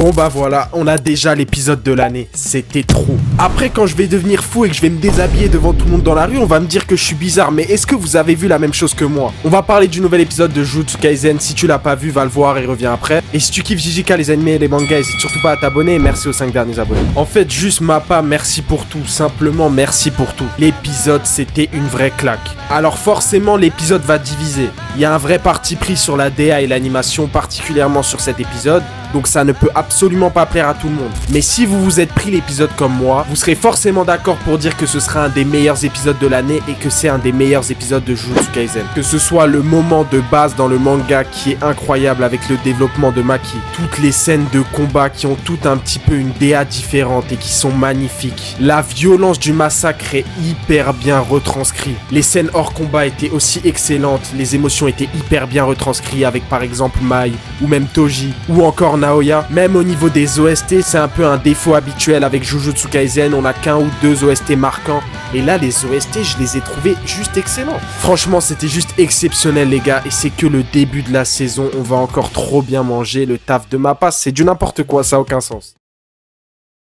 Bon bah voilà, on a déjà l'épisode de l'année, c'était trop. Après quand je vais devenir fou et que je vais me déshabiller devant tout le monde dans la rue, on va me dire que je suis bizarre, mais est-ce que vous avez vu la même chose que moi? On va parler du nouvel épisode de Jujutsu Kaisen, si tu l'as pas vu, va le voir et reviens après. Et si tu kiffes JJK, les animés et les mangas, n'hésite surtout pas à t'abonner et merci aux 5 derniers abonnés. En fait, juste Mappa, merci pour tout, simplement merci pour tout. L'épisode, c'était une vraie claque. Alors forcément, l'épisode va diviser. Il y a un vrai parti pris sur la DA et l'animation, particulièrement sur cet épisode, donc ça ne peut absolument pas plaire à tout le monde. Mais si vous vous êtes pris l'épisode comme moi, vous serez forcément d'accord pour dire que ce sera un des meilleurs épisodes de l'année et que c'est un des meilleurs épisodes de Jujutsu Kaisen. Que ce soit le moment de base dans le manga qui est incroyable avec le développement de Maki, toutes les scènes de combat qui ont toutes un petit peu une DA différente et qui sont magnifiques. La violence du massacre est hyper bien retranscrite. Les scènes hors combat étaient aussi excellentes, les émotions étaient hyper bien retranscrites avec par exemple Mai ou même Toji ou encore Naoya. Même au niveau des OST, c'est un peu un défaut habituel avec Jujutsu Kaisen, on a qu'un ou deux OST marquants. Et là, les OST, je les ai trouvés juste excellents. Franchement, c'était juste exceptionnel, les gars. Et c'est que le début de la saison, on va encore trop bien manger. Le taf de Mappa, c'est du n'importe quoi, ça a aucun sens.